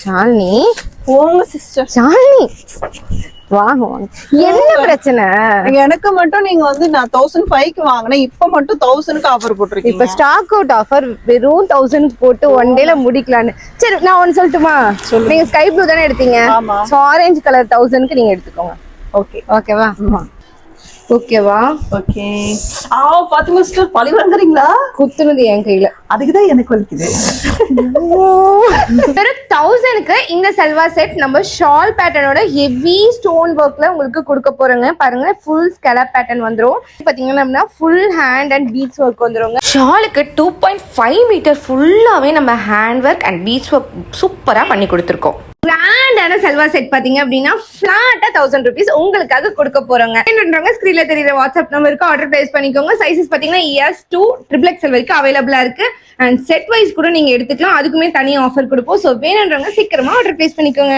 ஷாலினி போங்க சிஸ்டர். ஷாலினி வாங்க வாங்க. என்ன பிரச்சனை? எனக்கு மட்டும் நீங்க வந்து நான் 1005க்கு வாங்கினேன், இப்ப மட்டும் 1000க்கு ஆஃபர் போட்டிருக்கீங்க. இப்ப ஸ்டாக் அவுட் ஆஃபர் வெறும் 1000 போட்டு ஒன் டேல முடிக்கலான்னு. சரி நான் ஒன்னு சொல்லட்டுமா? நீங்க ஸ்கை ப்ளூ தானே எடுத்தீங்க? சோ ஆரஞ்சு கலர் 1000க்கு நீங்க எடுத்துக்கோங்க. ஓகே ஓகேவா? ஓகேவா? ஓகே. பாத்தீங்க சிஸ்டர், பழி வாங்குறீங்களா? குத்துனது என் கையில, அதுக்குதான் எனக்கு வலிக்குது. வெறும் 1000க்கு இந்த சல்வார் செட் நம்ம ஷால் பேட்டர்னோட ஹெவி ஸ்டோன் ஒர்க்ல உங்களுக்கு கொடுக்க போறோங்க. பாருங்க, ஃபுல் ஸ்கேலப் பேட்டர்ன் வந்துரும். பாத்தீங்கன்னா full hand and beads work வந்துருங்க. ஷாலுக்கு 2.5 மீட்டர் ஃபுல்லாவே நம்ம hand work and beads work சூப்பரா பண்ணி கொடுத்துருக்கோம். கிராண்டான சல்வார் செட் பாத்தீங்க அப்படின்னா ஃபிளாட்டா 1000 rupees உங்களுக்காக கொடுக்க போறோங்க. என்னன்றவங்க ஸ்கிரீன்ல தெரியுற வாட்ஸ்அப் நம்பருக்கு ஆர்டர் பிளேஸ் பண்ணிக்கோங்க. சைஸஸ் பாத்தீங்கன்னா S to XXL வரைக்கும் அவைலபிளா இருக்கு. அண்ட் செட் வைஸ் கூட நீங்க எடுத்துக்கலாம். அதுக்குமே தனி ஆஃபர் கொடுப்போம். ஸோ வேணுன்றவங்க சீக்கிரமா ஆர்டர் பிளேஸ் பண்ணிக்கோங்க.